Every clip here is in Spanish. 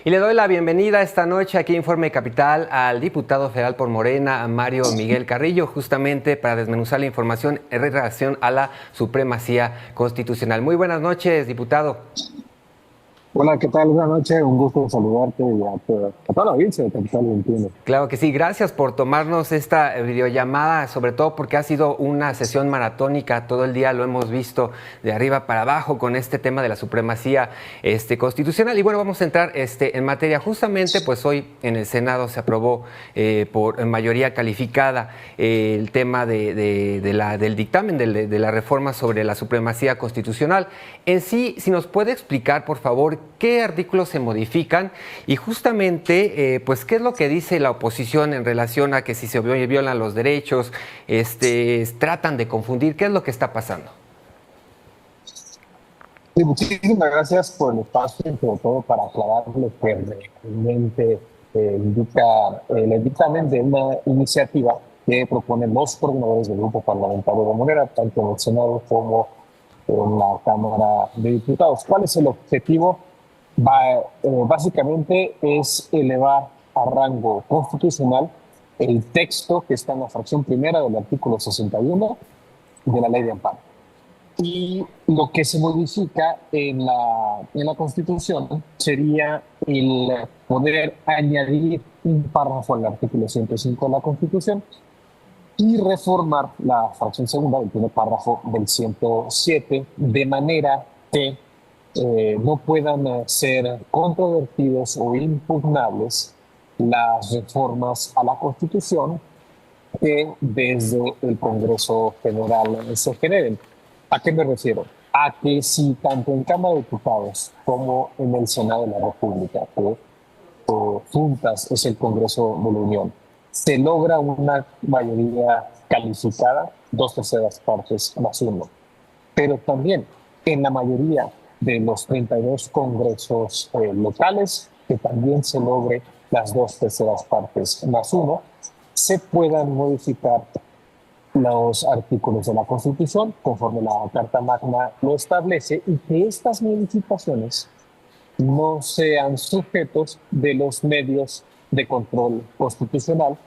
Y le doy la bienvenida esta noche aquí en Informe Capital al diputado federal por Morena, Mario Miguel Carrillo, justamente para desmenuzar la información en relación a la supremacía constitucional. Muy buenas noches, diputado. Hola, ¿qué tal? Buenas noches, un gusto saludarte y a toda la audiencia de Capital 21. Claro que sí, gracias por tomarnos esta videollamada, sobre todo porque ha sido una sesión maratónica, todo el día lo hemos visto de arriba para abajo con este tema de la supremacía constitucional. Y bueno, vamos a entrar en materia. Justamente, pues hoy en el Senado se aprobó por mayoría calificada el tema del dictamen de la reforma sobre la supremacía constitucional. En sí, si nos puede explicar, por favor, qué artículos se modifican y justamente, pues, qué es lo que dice la oposición en relación a que si se violan los derechos, tratan de confundir, qué es lo que está pasando. Sí, muchísimas gracias por el espacio y sobre todo para aclarar lo que realmente indica el dictamen de una iniciativa que proponen los coordinadores del grupo parlamentario de Morena, tanto en el Senado como en la Cámara de Diputados. ¿Cuál es el objetivo? Básicamente es elevar a rango constitucional el texto que está en la fracción primera del artículo 61 de la Ley de Amparo. Y lo que se modifica en la Constitución sería el poder añadir un párrafo al artículo 105 de la Constitución y reformar la fracción segunda del primer párrafo del 107 de manera que no puedan ser controvertidos o impugnables las reformas a la Constitución que desde el Congreso Federal se generen. ¿A qué me refiero? A que si tanto en Cámara de Diputados como en el Senado de la República, que juntas es el Congreso de la Unión, se logra una mayoría calificada, 2/3 más uno, pero también en la mayoría de los 32 congresos locales, que también se logre las 2/3 más uno, se puedan modificar los artículos de la Constitución conforme la Carta Magna lo establece y que estas modificaciones no sean sujetos de los medios de control constitucional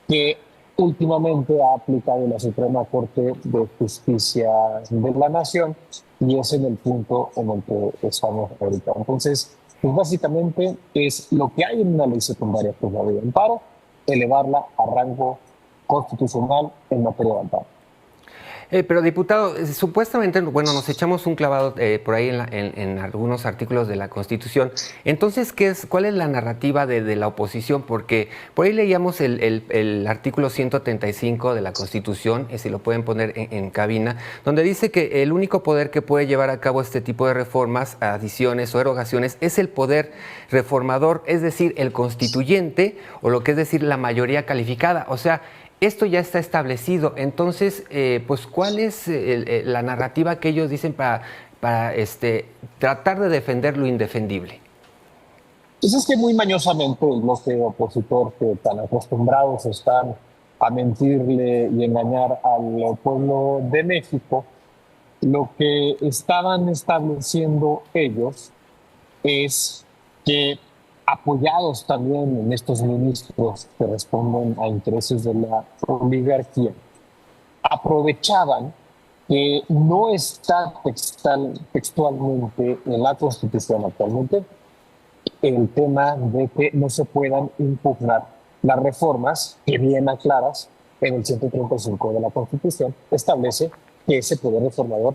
que últimamente ha aplicado la Suprema Corte de Justicia de la Nación y es en el punto en el que estamos ahorita. Entonces, pues básicamente es lo que hay en una ley secundaria, pues la ley de amparo, elevarla a rango constitucional en materia de amparo. Pero diputado, supuestamente, bueno, nos echamos un clavado por ahí en algunos artículos de la Constitución. Entonces, ¿cuál es la narrativa de la oposición? Porque por ahí leíamos el artículo 135 de la Constitución, si lo pueden poner en cabina, donde dice que el único poder que puede llevar a cabo este tipo de reformas, adiciones o erogaciones es el poder reformador, es decir, el constituyente, o lo que es decir, la mayoría calificada. O sea, esto ya está establecido, entonces, pues, ¿cuál es la narrativa que ellos dicen para tratar de defender lo indefendible? Pues es que muy mañosamente el bloque opositor, que tan acostumbrados están a mentirle y engañar al pueblo de México, lo que estaban estableciendo ellos es que, apoyados también en estos ministros que responden a intereses de la oligarquía, aprovechaban que no está textualmente en la Constitución actualmente el tema de que no se puedan impugnar las reformas que, bien aclaras, en el 135 de la Constitución establece que ese poder reformador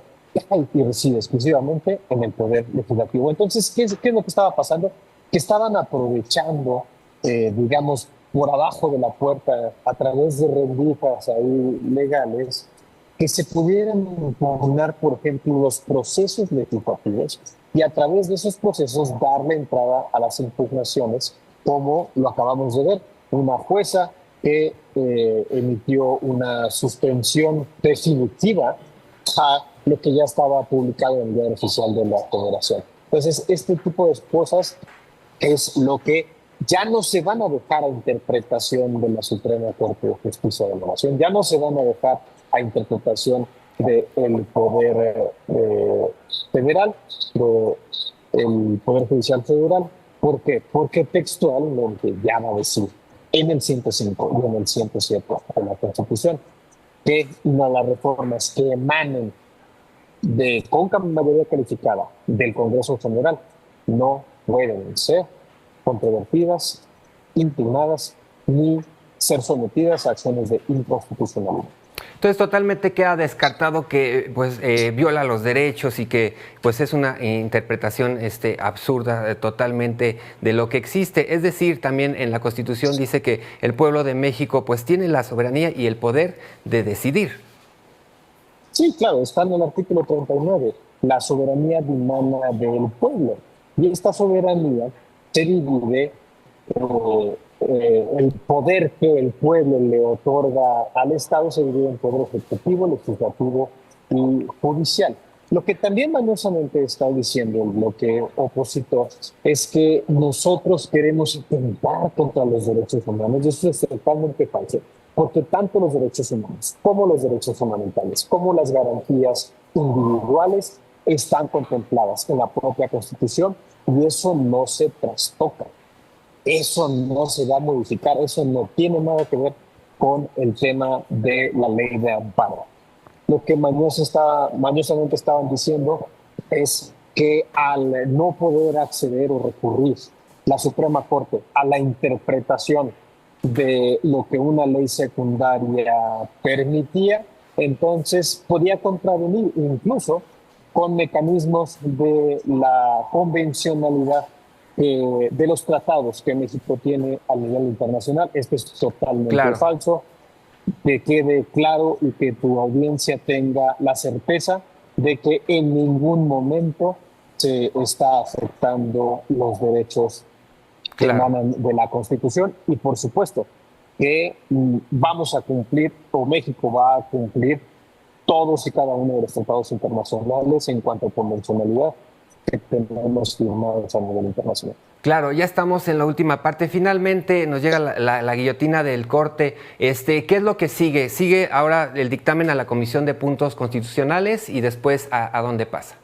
y reside exclusivamente en el poder legislativo. Entonces, ¿qué es lo que estaba pasando? Que estaban aprovechando, digamos, por abajo de la puerta, a través de rendijas ahí legales, que se pudieran impugnar, por ejemplo, los procesos legislativos y a través de esos procesos darle entrada a las impugnaciones, como lo acabamos de ver, una jueza que emitió una suspensión definitiva a lo que ya estaba publicado en el Diario Oficial de la Federación. Entonces, este tipo de cosas es lo que ya no se van a dejar a interpretación de la Suprema Corte de Justicia de la Nación, ya no se van a dejar a interpretación del Poder Federal, del Poder Judicial Federal, ¿Por qué? Porque textualmente ya va a decir en el 105 y en el 107 de la Constitución que las reformas que emanen con mayoría calificada del Congreso General no pueden ser controvertidas, impugnadas ni ser sometidas a acciones de inconstitucionalidad. Entonces totalmente queda descartado que pues viola los derechos y que pues es una interpretación absurda totalmente de lo que existe. Es decir, también en la Constitución dice que el pueblo de México pues tiene la soberanía y el poder de decidir. Sí, claro, está en el artículo 39. La soberanía dimana del pueblo. Y esta soberanía se divide, el poder que el pueblo le otorga al Estado se divide en poder ejecutivo, legislativo y judicial. Lo que también mañosamente está diciendo el bloque opositor es que nosotros queremos atentar contra los derechos humanos. Eso es totalmente falso, porque tanto los derechos humanos como los derechos fundamentales, como las garantías individuales están contempladas en la propia Constitución y eso no se trastoca. Eso no se va a modificar, eso no tiene nada que ver con el tema de la ley de amparo. Lo que mañosamente estaban diciendo es que al no poder acceder o recurrir la Suprema Corte a la interpretación de lo que una ley secundaria permitía, entonces podía contravenir incluso con mecanismos de la convencionalidad de los tratados que México tiene a nivel internacional. Esto es totalmente falso. Que quede claro y que tu audiencia tenga la certeza de que en ningún momento se está afectando los derechos que emanan de la Constitución y por supuesto que vamos a cumplir, o México va a cumplir todos y cada uno de los tratados internacionales en cuanto a convencionalidad que tenemos firmados a nivel internacional. Claro, ya estamos en la última parte. Finalmente nos llega la guillotina del corte. ¿Qué es lo que sigue? ¿Sigue ahora el dictamen a la Comisión de Puntos Constitucionales y después a dónde pasa?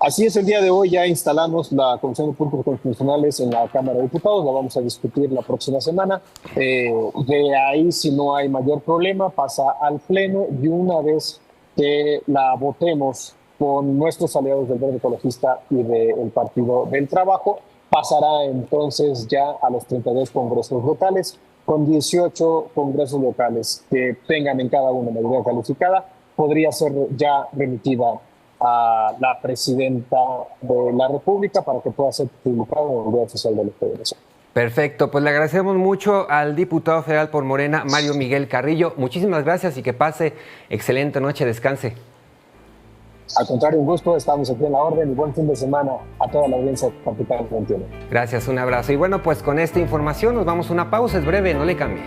Así es, el día de hoy ya instalamos la Comisión de Puntos Constitucionales en la Cámara de Diputados, la vamos a discutir la próxima semana. De ahí, si no hay mayor problema, pasa al Pleno y una vez que la votemos con nuestros aliados del Verde Ecologista y del Partido del Trabajo, pasará entonces ya a los 32 congresos locales, con 18 congresos locales que tengan en cada uno mayoría calificada, podría ser ya remitida a la presidenta de la República para que pueda ser publicado en el Diario Oficial de la Federación. Perfecto, pues le agradecemos mucho al diputado federal por Morena, Mario Miguel Carrillo. Muchísimas gracias y que pase excelente noche, descanse. Al contrario, un gusto, estamos aquí en la orden y buen fin de semana a toda la audiencia de Capital 21. Gracias, un abrazo. Y bueno, pues con esta información nos vamos a una pausa, es breve, no le cambie.